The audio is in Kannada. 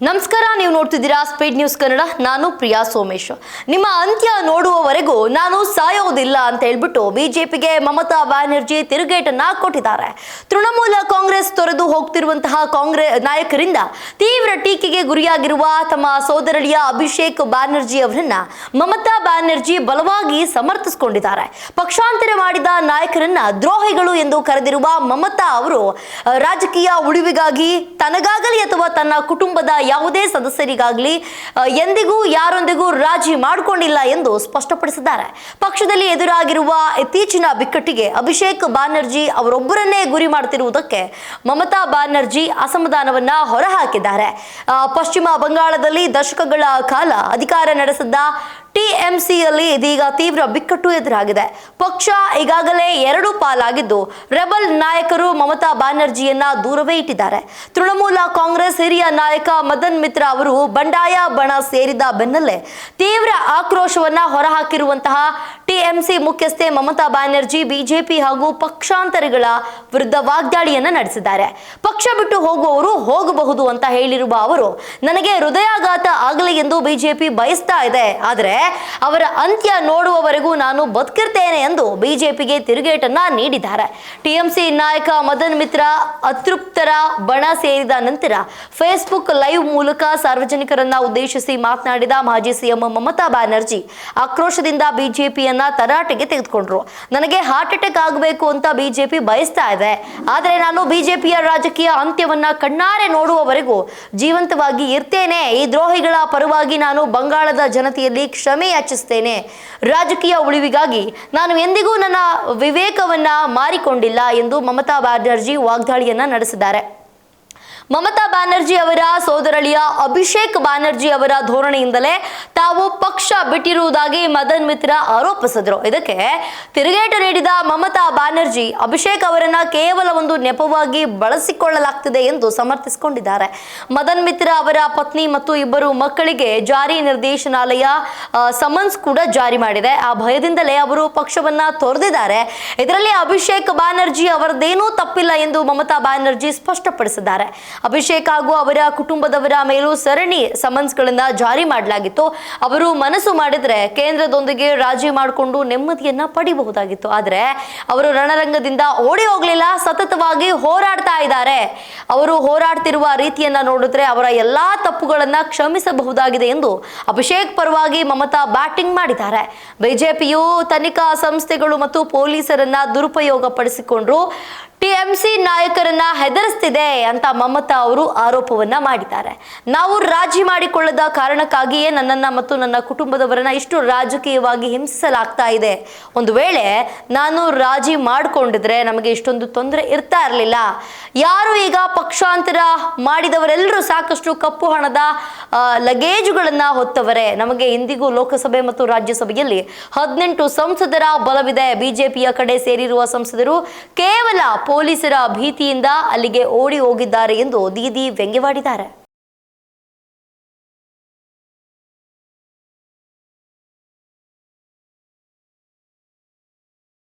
ನಮಸ್ಕಾರ, ನೀವು ನೋಡ್ತಿದ್ದೀರಾ ಸ್ಪೀಡ್ ನ್ಯೂಸ್ ಕನ್ನಡ. ನಾನು ಪ್ರಿಯಾ ಸೋಮೇಶ್. ನಿಮ್ಮ ಅಂತ್ಯ ನೋಡುವವರೆಗೂ ನಾನು ಸಾಯೋದಿಲ್ಲ ಅಂತ ಹೇಳ್ಬಿಟ್ಟು ಬಿಜೆಪಿಗೆ ಮಮತಾ ಬ್ಯಾನರ್ಜಿ ತಿರುಗೇಟನ್ನ ಕೊಟ್ಟಿದ್ದಾರೆ. ತೃಣಮೂಲ ಕಾಂಗ್ರೆಸ್ ತೊರೆದು ಹೋಗ್ತಿರುವಂತಹ ಕಾಂಗ್ರೆಸ್ ನಾಯಕರಿಂದ ತೀವ್ರ ಟೀಕೆಗೆ ಗುರಿಯಾಗಿರುವ ತಮ್ಮ ಸೋದರಳಿಯ ಅಭಿಷೇಕ್ ಬ್ಯಾನರ್ಜಿ ಅವರನ್ನ ಮಮತಾ ಬ್ಯಾನರ್ಜಿ ಬಲವಾಗಿ ಸಮರ್ಥಿಸಿಕೊಂಡಿದ್ದಾರೆ. ಪಕ್ಷಾಂತರ ಮಾಡಿದ ನಾಯಕರನ್ನ ದ್ರೋಹಿಗಳು ಎಂದು ಕರೆದಿರುವ ಮಮತಾ ಅವರು ರಾಜಕೀಯ ಉಳಿವಿಗಾಗಿ ತನಗಾಗಲಿ ಅಥವಾ ತನ್ನ ಕುಟುಂಬದ ಯಾವುದೇ ಸದಸ್ಯರಿಗಾಗಲಿ ಎಂದಿಗೂ ಯಾರೊಂದಿಗೂ ರಾಜಿ ಮಾಡಿಕೊಂಡಿಲ್ಲ ಎಂದು ಸ್ಪಷ್ಟಪಡಿಸಿದ್ದಾರೆ. ಪಕ್ಷದಲ್ಲಿ ಎದುರಾಗಿರುವ ಇತ್ತೀಚಿನ ಬಿಕ್ಕಟ್ಟಿಗೆ ಅಭಿಷೇಕ್ ಬ್ಯಾನರ್ಜಿ ಅವರೊಬ್ಬರನ್ನೇ ಗುರಿ ಮಾಡುತ್ತಿರುವುದಕ್ಕೆ ಮಮತಾ ಬ್ಯಾನರ್ಜಿ ಅಸಮಾಧಾನವನ್ನ ಹೊರಹಾಕಿದ್ದಾರೆ. ಪಶ್ಚಿಮ ಬಂಗಾಳದಲ್ಲಿ ದಶಕಗಳ ಕಾಲ ಅಧಿಕಾರ ನಡೆಸಿದ್ದ ಟಿಎಂಸಿಯಲ್ಲಿ ಇದೀಗ ತೀವ್ರ ಬಿಕ್ಕಟ್ಟು ಎದುರಾಗಿದೆ. ಪಕ್ಷ ಈಗಾಗಲೇ ಎರಡು ಪಾಲಾಗಿದ್ದು ರೆಬಲ್ ನಾಯಕರು ಮಮತಾ ಬ್ಯಾನರ್ಜಿಯನ್ನ ದೂರವೇ ಇಟ್ಟಿದ್ದಾರೆ. ತೃಣಮೂಲ ಕಾಂಗ್ರೆಸ್ ಹಿರಿಯ ನಾಯಕ ಮದನ್ ಮಿತ್ರ ಅವರು ಬಂಡಾಯ ಬಣ ಸೇರಿದ ಬೆನ್ನಲ್ಲೇ ತೀವ್ರ ಆಕ್ರೋಶವನ್ನ ಹೊರಹಾಕಿರುವಂತಹ ಟಿಎಂಸಿ ಮುಖ್ಯಸ್ಥೆ ಮಮತಾ ಬ್ಯಾನರ್ಜಿ ಬಿಜೆಪಿ ಹಾಗೂ ಪಕ್ಷಾಂತರಿಗಳ ವಿರುದ್ಧ ವಾಗ್ದಾಳಿಯನ್ನ ನಡೆಸಿದ್ದಾರೆ. ಪಕ್ಷ ಬಿಟ್ಟು ಹೋಗುವವರು ಹೋಗಬಹುದು ಅಂತ ಹೇಳಿರುವ ಅವರು, ನನಗೆ ಹೃದಯಾಘಾತ ಆಗಲಿ ಎಂದು ಬಿಜೆಪಿ ಬಯಸ್ತಾ ಇದೆ, ಆದರೆ ಅವರ ಅಂತ್ಯ ನೋಡುವವರೆಗೂ ನಾನು ಬದುಕಿರ್ತೇನೆ ಎಂದು ಬಿಜೆಪಿಗೆ ತಿರುಗೇಟನ್ನ ನೀಡಿದ್ದಾರೆ. ಟಿಎಂಸಿ ನಾಯಕ ಮದನ್ ಮಿತ್ರ ಅತೃಪ್ತರ ಬಣ ಸೇರಿದ ನಂತರ ಫೇಸ್ಬುಕ್ ಲೈವ್ ಮೂಲಕ ಸಾರ್ವಜನಿಕರನ್ನ ಉದ್ದೇಶಿಸಿ ಮಾತನಾಡಿದ ಮಾಜಿ ಸಿಎಂ ಮಮತಾ ಬ್ಯಾನರ್ಜಿ ಆಕ್ರೋಶದಿಂದ ಬಿಜೆಪಿಯನ್ನ ತರಾಟೆಗೆ ತೆಗೆದುಕೊಂಡ್ರು. ನನಗೆ ಹಾರ್ಟ್ ಅಟ್ಯಾಕ್ ಆಗಬೇಕು ಅಂತ ಬಿಜೆಪಿ ಬಯಸ್ತಾ ಇದೆ, ಆದರೆ ನಾನು ಬಿಜೆಪಿಯ ರಾಜಕೀಯ ಅಂತ್ಯವನ್ನ ಕಣ್ಣಾರೆ ನೋಡುವವರೆಗೂ ಜೀವಂತವಾಗಿ ಇರ್ತೇನೆ. ಈ ದ್ರೋಹಿಗಳ ಪರವಾಗಿ ನಾನು ಬಂಗಾಳದ ಜನತೆಯಲ್ಲಿ ಕ್ಷಮೆ ಯಾಚಿಸುತ್ತೇನೆ. ರಾಜಕೀಯ ಉಳಿವಿಗಾಗಿ ನಾನು ಎಂದಿಗೂ ನನ್ನ ವಿವೇಕವನ್ನ ಮಾರಿಕೊಂಡಿಲ್ಲ ಎಂದು ಮಮತಾ ಬ್ಯಾನರ್ಜಿ ವಾಗ್ದಾಳಿಯನ್ನ ನಡೆಸಿದ್ದಾರೆ. ಮಮತಾ ಬ್ಯಾನರ್ಜಿ ಅವರ ಸೋದರಳಿಯ ಅಭಿಷೇಕ್ ಬ್ಯಾನರ್ಜಿ ಅವರ ಧೋರಣೆಯಿಂದಲೇ ತಾವು ಪಕ್ಷ ಬಿಟ್ಟಿರುವುದಾಗಿ ಮದನ್ ಮಿತ್ರ ಆರೋಪಿಸಿದ್ರು. ಇದಕ್ಕೆ ತಿರುಗೇಟು ನೀಡಿದ ಮಮತಾ ಬ್ಯಾನರ್ಜಿ ಅಭಿಷೇಕ್ ಅವರನ್ನ ಕೇವಲ ಒಂದು ನೆಪವಾಗಿ ಬಳಸಿಕೊಳ್ಳಲಾಗ್ತಿದೆ ಎಂದು ಸಮರ್ಥಿಸಿಕೊಂಡಿದ್ದಾರೆ. ಮದನ್ ಮಿತ್ರ ಅವರ ಪತ್ನಿ ಮತ್ತು ಇಬ್ಬರು ಮಕ್ಕಳಿಗೆ ಜಾರಿ ನಿರ್ದೇಶನಾಲಯ ಸಮನ್ಸ್ ಕೂಡ ಜಾರಿ ಮಾಡಿದೆ. ಆ ಭಯದಿಂದಲೇ ಅವರು ಪಕ್ಷವನ್ನ ತೊರೆದಿದ್ದಾರೆ. ಇದರಲ್ಲಿ ಅಭಿಷೇಕ್ ಬ್ಯಾನರ್ಜಿ ಅವರದೇನೂ ತಪ್ಪಿಲ್ಲ ಎಂದು ಮಮತಾ ಬ್ಯಾನರ್ಜಿ ಸ್ಪಷ್ಟಪಡಿಸಿದ್ದಾರೆ. ಅಭಿಷೇಕ್ ಹಾಗೂ ಅವರ ಕುಟುಂಬದವರ ಮೇಲೂ ಸರಣಿ ಸಮನ್ಸ್ಗಳನ್ನ ಜಾರಿ ಮಾಡಲಾಗಿತ್ತು. ಅವರು ಮನಸ್ಸು ಮಾಡಿದ್ರೆ ಕೇಂದ್ರದೊಂದಿಗೆ ರಾಜಿ ಮಾಡಿಕೊಂಡು ನೆಮ್ಮದಿಯನ್ನ ಪಡಿಬಹುದಾಗಿತ್ತು, ಆದರೆ ಅವರು ರಣರಂಗದಿಂದ ಓಡಿ ಹೋಗ್ಲಿಲ್ಲ, ಸತತವಾಗಿ ಹೋರಾಡ್ತಾ ಇದ್ದಾರೆ. ಅವರು ಹೋರಾಡ್ತಿರುವ ರೀತಿಯನ್ನ ನೋಡಿದ್ರೆ ಅವರ ಎಲ್ಲಾ ತಪ್ಪುಗಳನ್ನ ಕ್ಷಮಿಸಬಹುದಾಗಿದೆ ಎಂದು ಅಭಿಷೇಕ್ ಪರವಾಗಿ ಮಮತಾ ಬ್ಯಾಟಿಂಗ್ ಮಾಡಿದ್ದಾರೆ. ಬಿಜೆಪಿಯು ತನಿಖಾ ಸಂಸ್ಥೆಗಳು ಮತ್ತು ಪೊಲೀಸರನ್ನ ದುರುಪಯೋಗ ಪಡಿಸಿಕೊಂಡ್ರು ಟಿಎಂಸಿ ನಾಯಕರನ್ನ ಹೆದರಿಸ್ತಿದೆ ಅಂತ ಮಮತಾ ಅವರು ಆರೋಪವನ್ನ ಮಾಡಿದ್ದಾರೆ. ನಾವು ರಾಜಿ ಮಾಡಿಕೊಳ್ಳದ ಕಾರಣಕ್ಕಾಗಿಯೇ ನನ್ನನ್ನ ಮತ್ತು ನನ್ನ ಕುಟುಂಬದವರನ್ನ ಇಷ್ಟು ರಾಜಕೀಯವಾಗಿ ಹಿಂಸಿಸಲಾಗ್ತಾ ಇದೆ. ಒಂದು ವೇಳೆ ನಾನು ರಾಜಿ ಮಾಡಿಕೊಂಡಿದ್ರೆ ನಮಗೆ ಇಷ್ಟೊಂದು ತೊಂದರೆ ಇರ್ತಾ ಇರಲಿಲ್ಲ. ಯಾರು ಈಗ ಪಕ್ಷಾಂತರ ಮಾಡಿದವರೆಲ್ಲರೂ ಸಾಕಷ್ಟು ಕಪ್ಪು ಹಣದ ಲಗೇಜುಗಳನ್ನ ಹೊತ್ತವರೇ. ನಮಗೆ ಇಂದಿಗೂ ಲೋಕಸಭೆ ಮತ್ತು ರಾಜ್ಯಸಭೆಯಲ್ಲಿ 18 ಸಂಸದರ ಬಲವಿದೆ. ಬಿಜೆಪಿಯ ಕಡೆ ಸೇರಿರುವ ಸಂಸದರು ಕೇವಲ ಪೊಲೀಸರ ಭೀತಿಯಿಂದ ಅಲ್ಲಿಗೆ ಓಡಿ ಹೋಗಿದ್ದಾರೆ ಎಂದು ದೀದಿ ವ್ಯಂಗ್ಯವಾಡಿದ್ದಾರೆ.